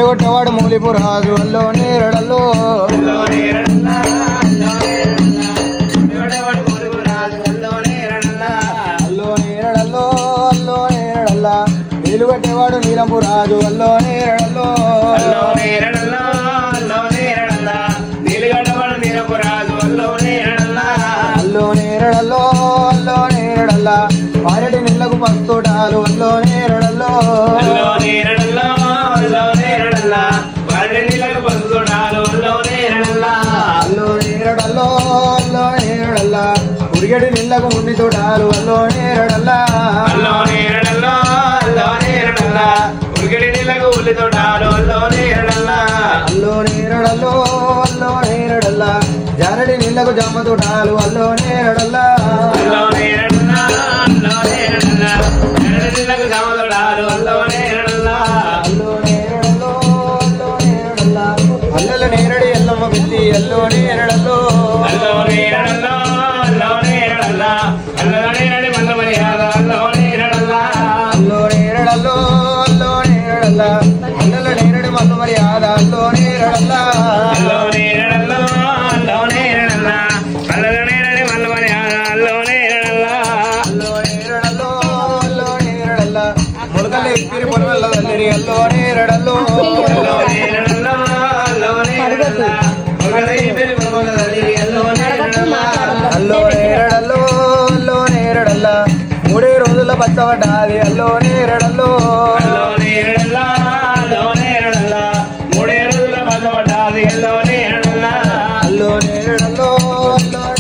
కొట్టేవాడు మూలిపురాజు అల్లో నేరడల్లో నీళ్ళు కట్టేవాడు నీలంపురాజు అల్లో నేరడల్లో అల్లో నేరడల్లో అల్లో నేరడల్లా పారెటి నీళ్లకు పస్తోటాలు అల్లో నేరడల్లో అల్లో నేరడల్లో అల్లో నేరడల్లా ఉరిగడి నీళ్లకు ముండి తోటాలు అల్లో నేరడల్లా ఉరిగడి నీళ్లకు ఉల్లి తోటాలు అల్లో నేరడల్లా అల్లో నేరడల్లో అల్లో నేరడల్లా జారడి నీళ్లకు జమ్మ తోటాలు అల్లో నేరడల్లా అల్లల నేరడి ఎల్లమ్మ పెట్టి అల్లో నేరడల్లో అల్లో నేరడల్లో అల్లో నేరడల్లా అల్లల నేరడి మల్ల మర్యాద అల్లో నేరడల్లా మొలకల్లి ఎక్కిరి పొలవల్ల తల్లిరి అల్లో నేరడల్లో అల్లో నేరడల్లో అల్లో నేరడల్లా 3 రోజుల బచ్చబడ్డాది అల్లో నేరడల్లో అల్లో నేరడల్లో అల్లో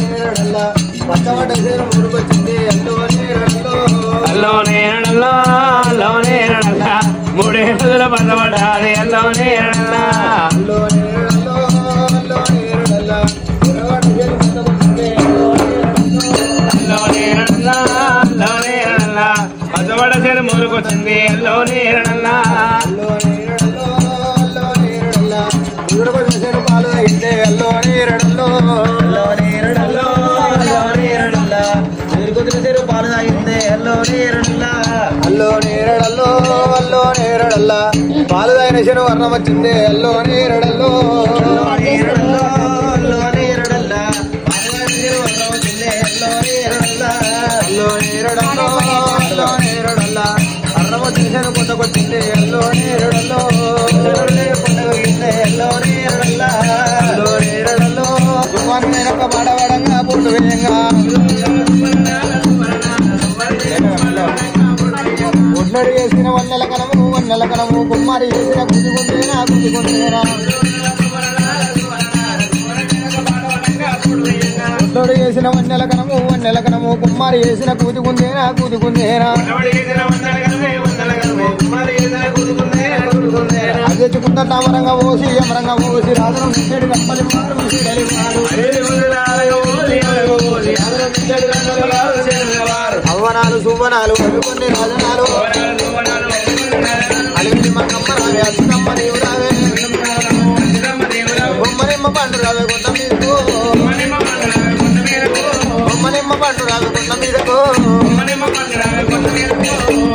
నేరడల్లా బచ్చబడ్డ సేరు ముడుకొచ్చింది అల్లో నేరడల్లో అల్లో నేరడల్లో అల్లో నేరడల్లా 3 రోజుల బచ్చబడ్డాది అల్లో నేరడల్లా అల్లో నేరడల్లో అల్లో నేరడల్లా బచ్చబడ్డ సేరు ముడుకొచ్చింది అల్లో నేరడల్లా అల్లో నేరడల్లో అల్లో నేరడల్లా ముడుకొచ్చిన సేరు పాలు తాగితే అల్లో నేరడల్లో అల్లో నేరడల్లో అల్లో నేరడల్లా ముడుకొచ్చిన సేరు పాలు తాగితే అల్లో నేరడల్లా అల్లో నేరడల్లో అల్లో నేరడల్లా పాలు తాగిన సేరు వర్ణం వచ్చింది అల్లో నేరడల్లో అల్లో నేరడల్లో అల్లో నేరడల్లా పాలు తాగిన సేరు వర్ణం వచ్చింది అల్లో నేరడల్లా అల్లో నేరడల్లో అల్లో నేరడల్లా అన్నం వచ్చిన సేరు పొందకొచ్చింది అల్లో నేరడల్లో పొందగలిగింది అల్లో నేరడల్లా అల్లో నేరడల్లో గురువారం నేనొక మాడవడంగా పూర్తి వేయంగా ఒడ్లడి వేసిన వన్నెల కనము కుమ్మారి వేసిన కుదిగుందేనా ఒడ్లడి వేసిన వన్నెల కనము కుమ్మారి వేసిన కూతుకుందేనా అది తెచ్చుకుందా అమరంగా పోసి రాజనం నిచ్చేడు కప్పలి అవ్వనాలు సువ్వనాలు కొన్ని రాజనాలు అలిగి మా కమ్మరావే అచ్చమ్మ నీవు రావే బొమ్మనిమ్మ పండు రావే కొండ మీదకు బొమ్మనిమ్మ పండు రావే కొండ మీదకు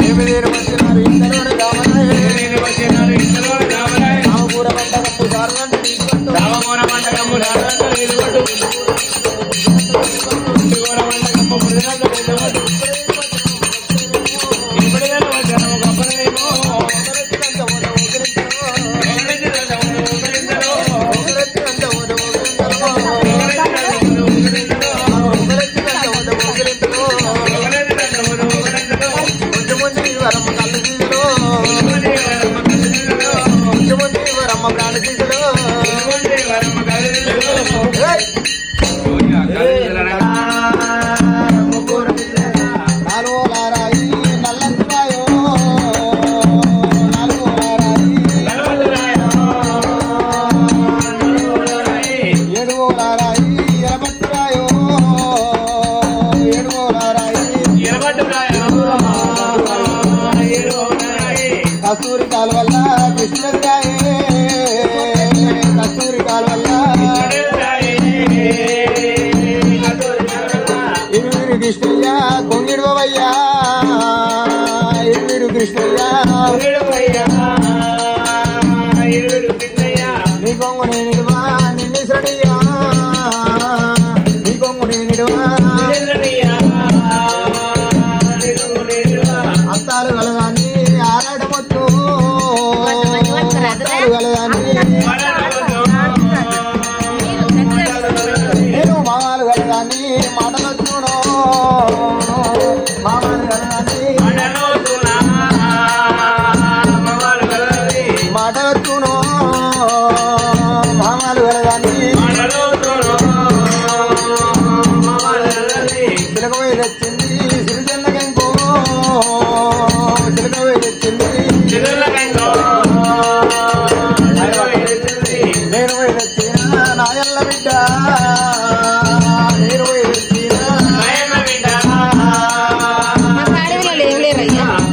ఏమిదేరు వచ్చినారు ఇంతలోనే కావాలి రామపూర మంటకమ్ము సారుగంట గలదాన్ని మాటలొచ్చునో మామలు గలదాన్ని మాటలొచ్చునో మామలు గలదాన్ని చిలకవై తెచ్చింది సిరిజల్లగంకో చిలకవై తెచ్చింది నేను పోయి తెచ్చిన నాయల్ల బిడ్డ నేను పోయి తెచ్చిన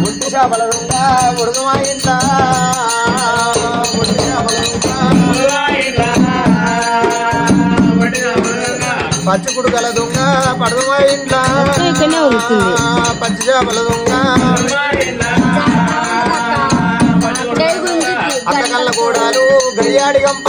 ముట్టి చేపల దుంగ ఉడుకమా ఇంట ముట్టి చేపల పచ్చి కుడుకల దుంగ పడుమా ఇంట్ల పచ్చి చేపల దుంగ అక్కకల్ల కూడాలు గడియాడి గంప